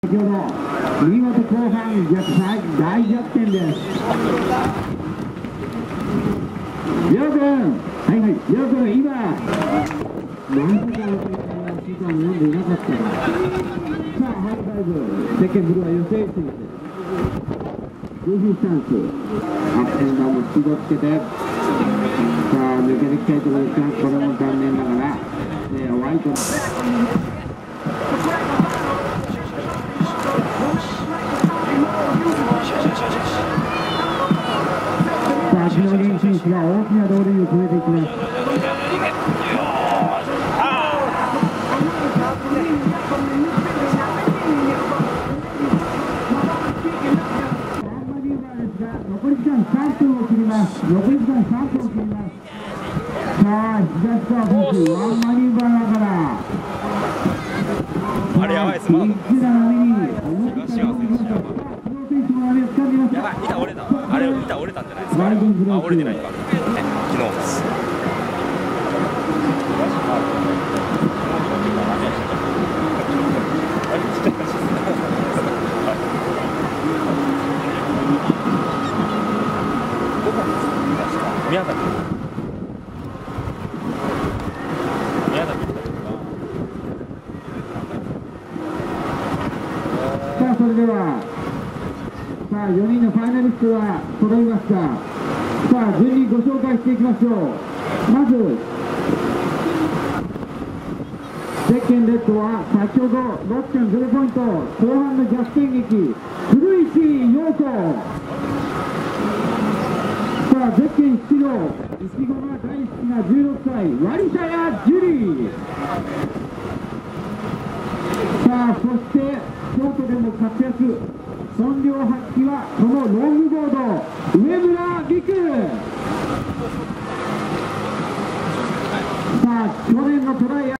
先ほど見事後半大逆転です。りょうくん、はいはい、りょうくん、今何時間の時間を読んでいなかった。さあ、ハイファイブ、世間ブルーは予選手です。グーフィースタンス、アップンダウンもスピードをつけて、さあ、抜けていきたいところですが、これも残念ながら、ホワイト。足のリン選手が大きな道路に詰めていきます。残り時間3分を切ります。残り時間3分を切ります。さあ、東川選手、ワンマニューバーだから。あれやばいです、まだ東川選手も波を掴んでいます。やばい、板折れた。あれ、板折れたんじゃないですか。あ、折れてないか。昨日です。宮崎。さあ、それでは。さあ、4人のファイナリストは揃いました。さあ、順にご紹介していきましょう。まず、ゼッケンレッドは先ほど6.0ポイント、後半の逆転劇、古市陽子。さあ、ゼッケン出場、いちごが大好きな16歳、ワリシャヤ・ジュリー。さあ、そして、京都でも活躍。本領発揮はこのロングボード、上村陸。さあ、去年のトライ